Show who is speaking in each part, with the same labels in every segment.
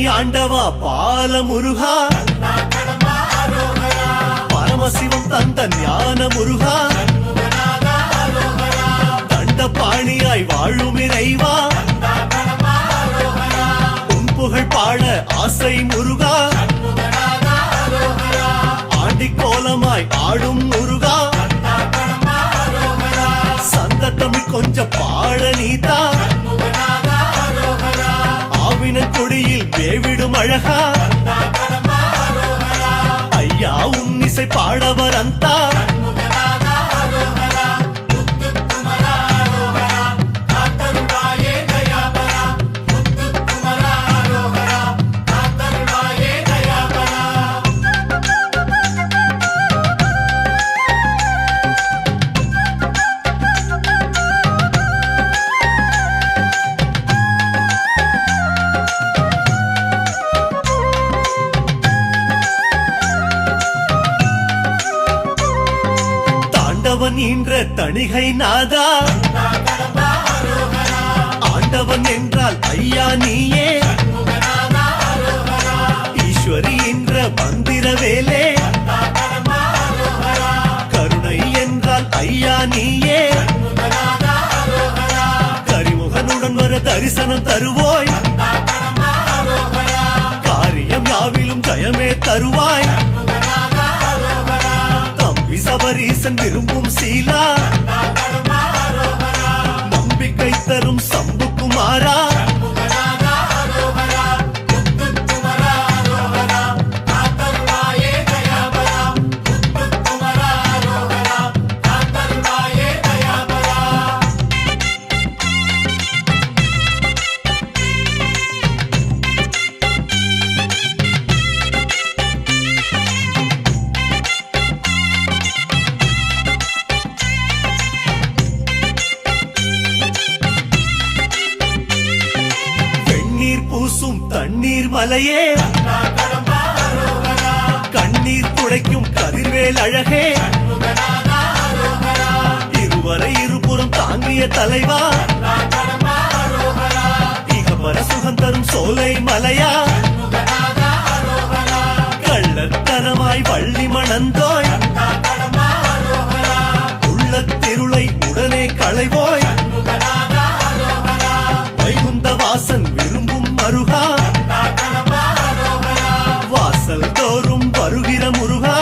Speaker 1: ஆண்டவா பால முருகா, பரமசிவம் தந்த ஞான முருகா, தண்டபாணியாய் வாழும் இறைவா, உன் புகழ் பாட ஆசை முருகா, ஆண்டி கோலமாய் ஆடும் முருகா, சந்த தமிழ் கொஞ்சம் பாட நீதா, ஆவின கொடியில் வேவிடும் அழகா, ஐயா உன் இசை பாடவர் அந்தா, என்ற தணிகை நாதா, ஆண்டவன் என்றால் ஐயா நீயே, ஈஸ்வரி என்ற மந்திர வேலே, கருணை என்றால் ஐயா நீயே, கரிமுகனுடன் வர தரிசனம் தருவோய், காரியம் யாவிலும் ஜயமே தருவாய், சபரீசன் விரும்பும் சீலா, நம்பிக்கை தரும் சம்புக்குமாரா, தண்ணீர் மலையே, கண்ணீர் துடைக்கும் கதிர்வேல் அழகே, இருவரை இருபுறம் தாங்கிய தலைவா, இகபர சுகம் தரும் சோலை மலையா, கள்ளத்தனமாய் வள்ளி மணந்தோய், உள்ளத்திருளை உடனே களைவோய், வைகுந்த வாசன் விரும்பும் மருகா, வாசல் தோறும் வருகிற முருகா,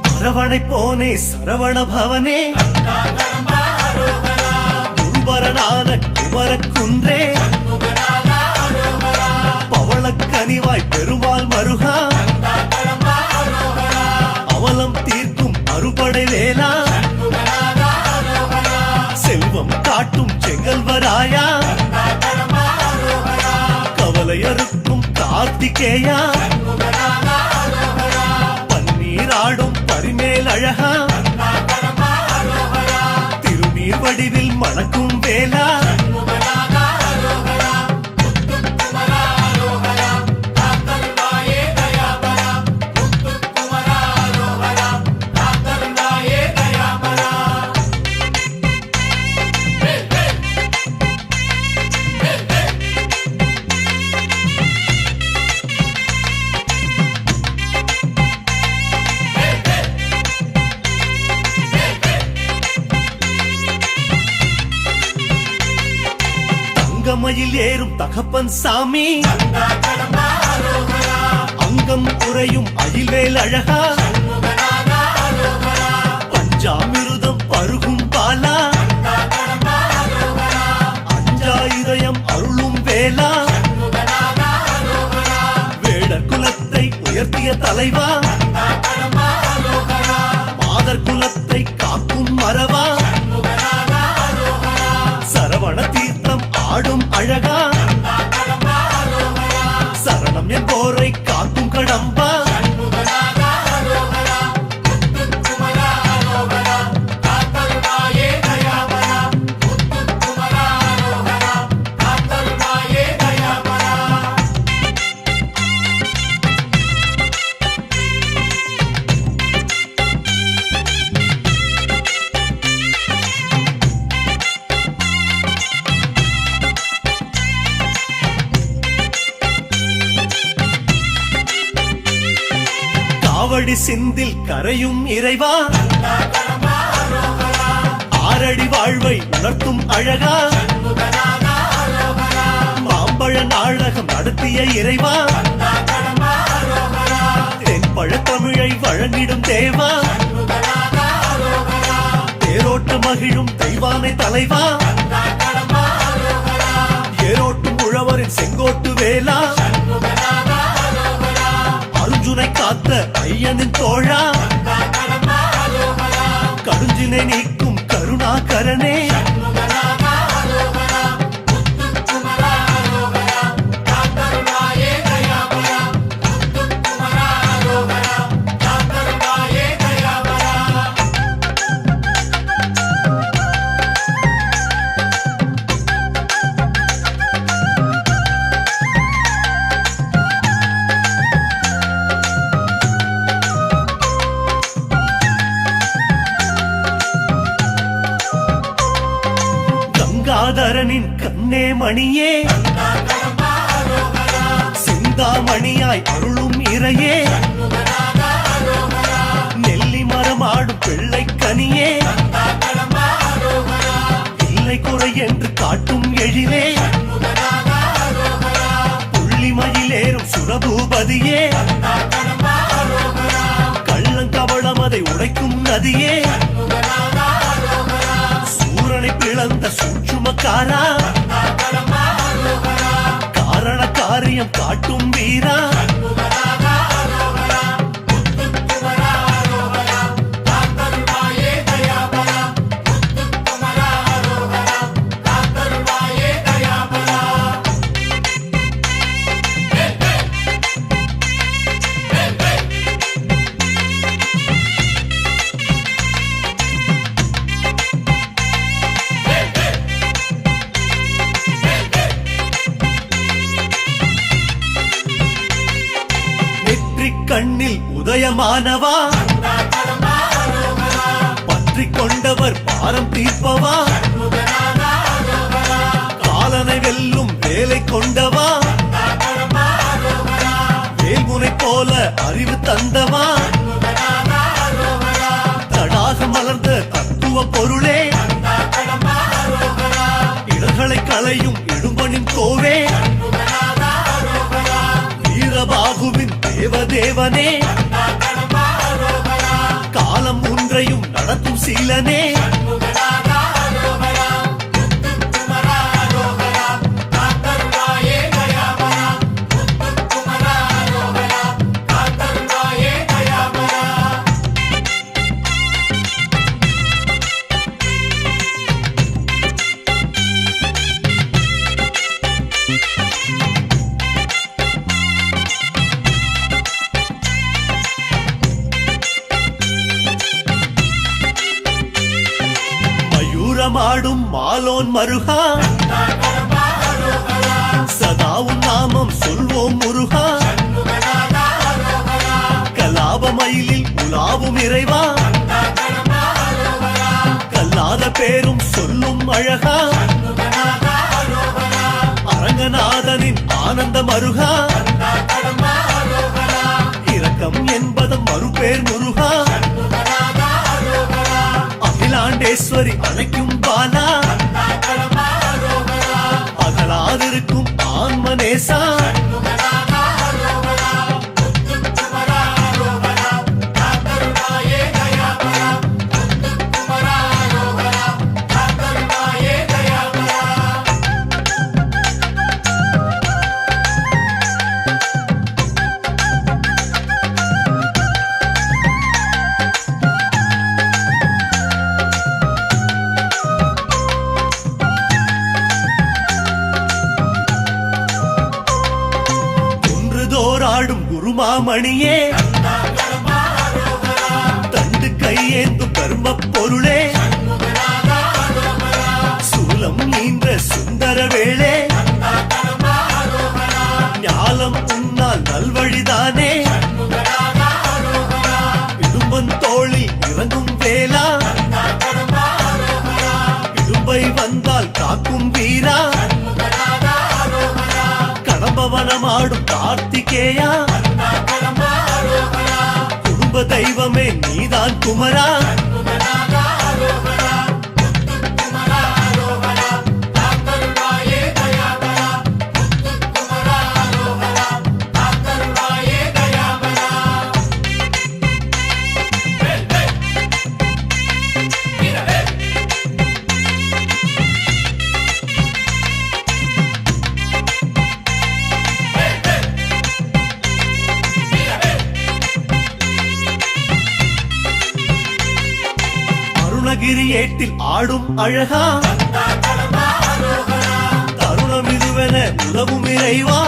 Speaker 1: சரவணை போனே சரவண பவனே, குருபரனான குமர குன்றே, பவளக்கனிவாய் பெருமாள் மருகா, அவலம் தீர்க்கும் அறுபடை வேலா, செல்வம் காட்டும் செங்கல்வராயா, கவலையறுக்கும் கார்த்திகேயா, பன்னீராடும் பரிமேல் அழகா, திருநீர் வடிவில் மணக்கும் வேலா, தங்கமயில் ஏறும் தகப்பன் சாமி, அங்கம் குறையும் அயில்வேல் அழகா, பஞ்சாமிருதம் பருகும் பாலா, அஞ்சா இதயம் அருளும் வேலா, வேடர் குலத்தை உயர்த்திய தலைவா, மாதர் குலத்தை காக்கும் மரவா, சரவண தீர்த்தம் ஆடும் அழகா, சரவண ஆவடி சிந்தில் கரையும் இறைவா ஆரடி வாழ்வை உணர்த்தும் அழகா மாம்பழ நாடகம் நடத்திய இறைவா தென்பழ தமிழை வழங்கிடும் தேவா தேரோட்ட மகிழும் தெய்வானை தலைவா ஏரோட்டும் உழவரின் செங்கோட்டு வேளா அர்ஜுனை காத்த ஐயனின் தோழா கடுஞ்சினை நீக்கும் கருணாகரனே கங்காதரனின் கண்ணே மணியே சிந்தாமணியாய் அருளும் இறையே நெல்லி மரமாடும் பிள்ளை கனியே இல்லை குறை என்று காட்டும் எழிலே புள்ளிமயிலேறும் சுரபூபதியே கள்ளங்கவளம் அதை உடைக்கும் நதியே சூரனை பிளந்த சூட்சுமக்காரா காரண காரியம் காட்டும் வீரா கண்ணில் உதயமானவா பற்றிக் கொண்டவர் பாரம் தீர்ப்பவா காலனை வெல்லும் வேலை கொண்டவா வேல்முனை போல அறிவு தந்தவா தடாக மலர்ந்த தத்துவ பொருளே இடர்களை களையும் இடும்பனின் கோவே வீரபாகுவின் தேவதேவனே காலம் ஒன்றையும் நடத்தும் சீலனே மாடும் மாலோன் மருகா சதாவும் நாமம் சொல்வோம் முருகா கலாபமயிலில் உலாவும் இறைவா கல்லாத பேரும் சொல்லும் அழகா அரங்கநாதனின் ஆனந்த மருகா இரக்கம் என்பதம் மறுபேர் முருகா அகிலாண்டேஸ்வரி அழைக்கும் பாலா அகலாதிருக்கும் ஆன்மநேசா ஆடும் குருமாமணியே தண்டு கையேந்து கர்ம பொருளே சூலம் நீந்த சுந்தர வேளே ஞாலம் உன்னால் நல்வழிதானே இடும்பன் தோளில் இறங்கும் வேளா இடும்பை வந்தால் காக்கும் வீரா கடம்பவனமாடும் கார்த்திகேயா குடும்ப குடும்ப தெய்வமே நீதான் குமரா. அருணகிரி ஏட்டில் ஆடும் அழகா, தருணம் இதுவென உதவும் இறைவா,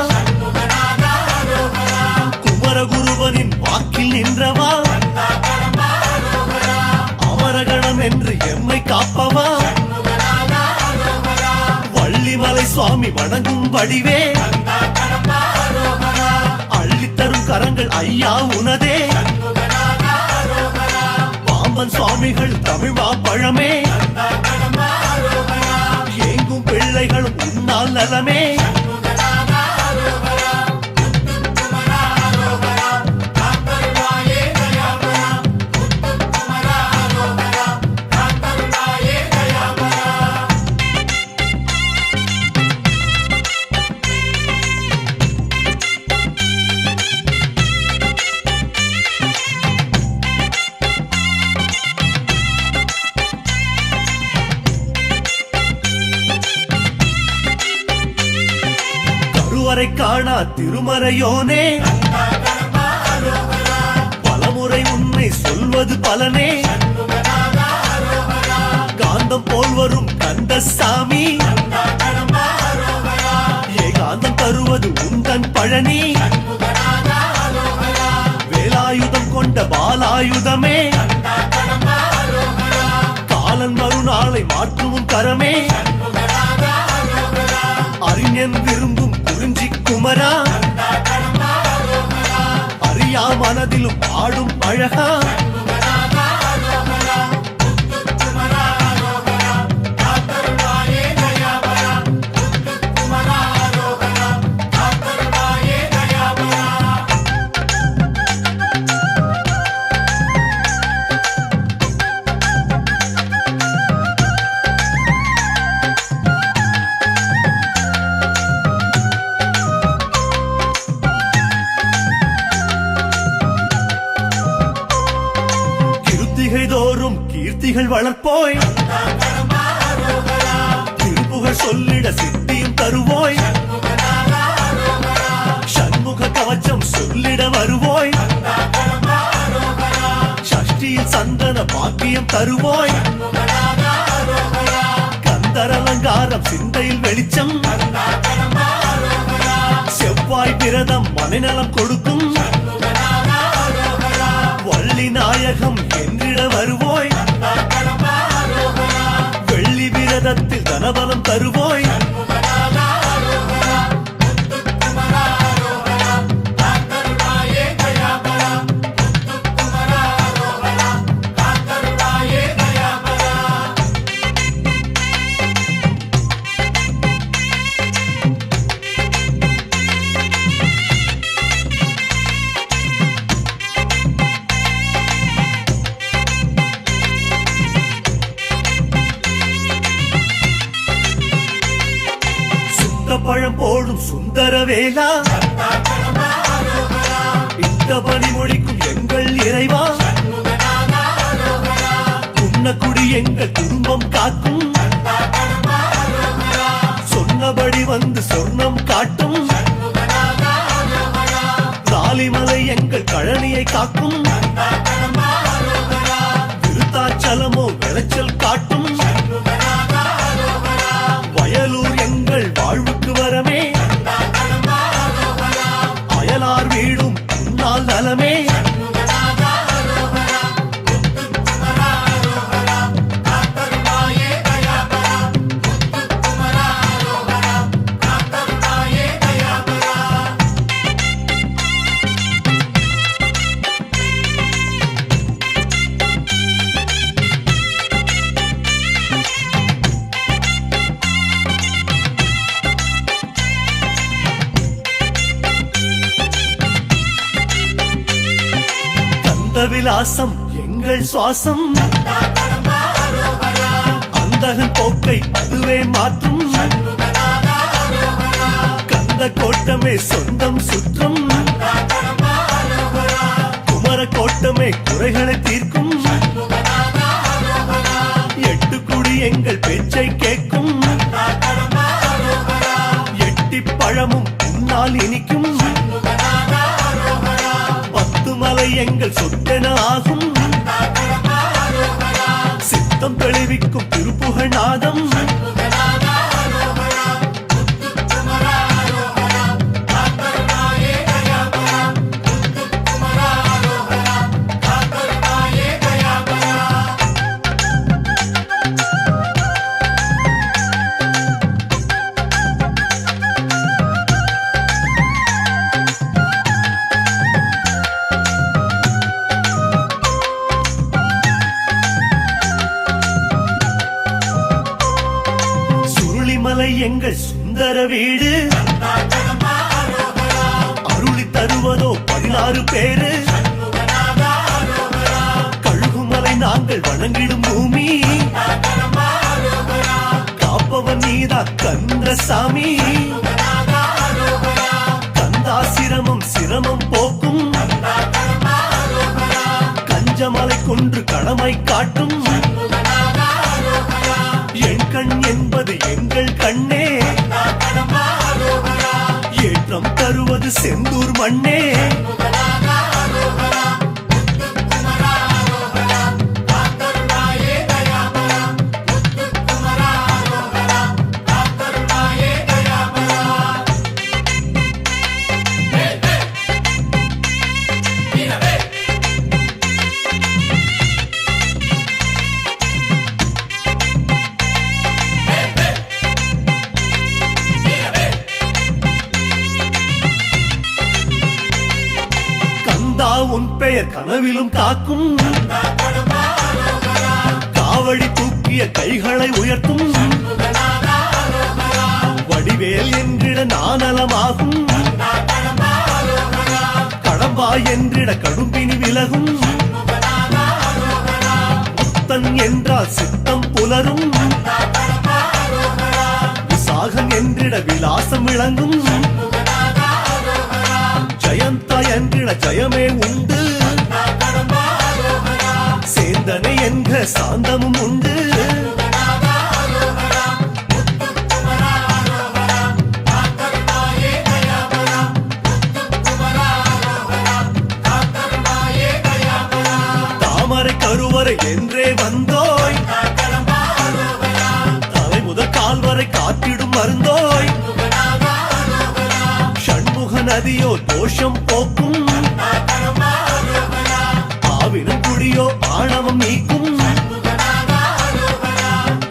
Speaker 1: குமரகுருவனின் வாக்கில் நின்றவா, அமரகணம் என்று எம்மை காப்பவா, வள்ளிமலை சுவாமி வணங்கும் வடிவே, அள்ளித்தரும் கரங்கள் ஐயா உனதே, பாம்பன் சுவாமிகள் தமிழா பழமே, ஏங்கும் பிள்ளைகளும் உன்னால் நலமே. வரை காணா திருமறையோனே, பலமுறை உன்னை சொல்வது பலனே, காந்தம் போல் வரும் கந்தசாமி, ஏகாந்தம் தருவது உந்தன் பழனி, வேலாயுதம் கொண்ட பாலாயுதமே, காலன் மறுநாளை மாற்றும் கரமே, அறிஞன் விரும்பும் குறிஞ்சி குமரா, அறியா மனதிலும் ஆடும் அழகா, தோறும் கீர்த்திகள் வளர்ப்போய், திருப்புகழ் சொல்லிட சித்தியும் தருவோய், சண்முக கவச்சம் சொல்லிட வருவோய், சஷ்டியில் சந்தன பாக்கியம் தருவோய், கந்தர் அலங்காரம் சிந்தையில் வெளிச்சம், செவ்வாய் விரதம் மனைநலம் கொடுக்கும், வள்ளி நாயகம் என்றிட வருவோய், வெள்ளி விரதத்தில் தனபலம் தருவோய், பழம் போடும் சுந்தர வேலா, இந்த பணி மொழிக்கும் எங்கள் இறைவா, குன்னக்குடி எங்கள் குடும்பம் காக்கும், சொன்னபடி வந்து சொர்ணம் காட்டும், தாலிமலை எங்கள் கழனியை காக்கும், விருத்தாச்சலமோ விளைச்சல் காட்டும், வயலூர் எங்கள் வாழ்வுக்கு வரமே, அயலார் வீடும் உன்னால் நலமே, விலாசம் எங்கள் சுவாசம் அந்தகன் போக்கை அதுவே மாற்றும் கந்த கோட்டமே சொந்தம் சுற்றம் குமர கோட்டமே குறைகளை தீர்க்கும் எட்டு குடி எங்கள் பேச்சை கேட்கும் எட்டி பழமும் உன்னால் இனிக்கும் பத்து மலை எங்கள் சொத்தென ஆகும் சித்தம் தெளிவிக்கும் திருப்புகழ் நாதம் சுருளிமலை எங்கள் சுந்தர வீடு அருளி தருவதோ 16 பேரு கழுகுமலை நாங்கள் வணங்கிடும் பூமி காப்பவன் நீதா கந்தசாமி கந்தாசிரமம் சிரமம் போக்கும் கஞ்சமலை கொன்று கடமை காட்டும் என் கண் என்பது எங்கள் கண்ணே ஏற்றம் தருவது செந்தூர் மண்ணே உன் பெயர் கனவிலும் காக்கும் காவடி தூக்கிய கைகளை உயர்த்தும் வடிவேல் என்றிட நானலமாகும் கடம்பா என்றிட கடும்பினி விலகும் முத்தன் என்றால் சித்தம் புலரும் விசாகம் என்றிட விலாசம் விளங்கும் ஜயந்தா என்றிட ஜயமே உண்டு சேந்தனை என்ற சாந்தமும் உண்டு தாமரை கருவறை என்றே வந்தோய் தலை முதல் கால்வரை காத்திடும் மருந்தோய் நதியோ தோஷம் போக்கும் ஆவினம் குடியோ ஆணவம் நீக்கும்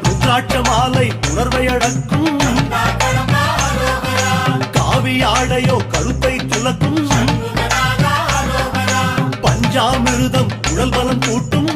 Speaker 1: ருத்ராட்ச மாலை உணர்வை அடக்கும் காவி ஆடையோ கருத்தை துலக்கும் பஞ்சாமிருதம் உடல் பலம் கூட்டும்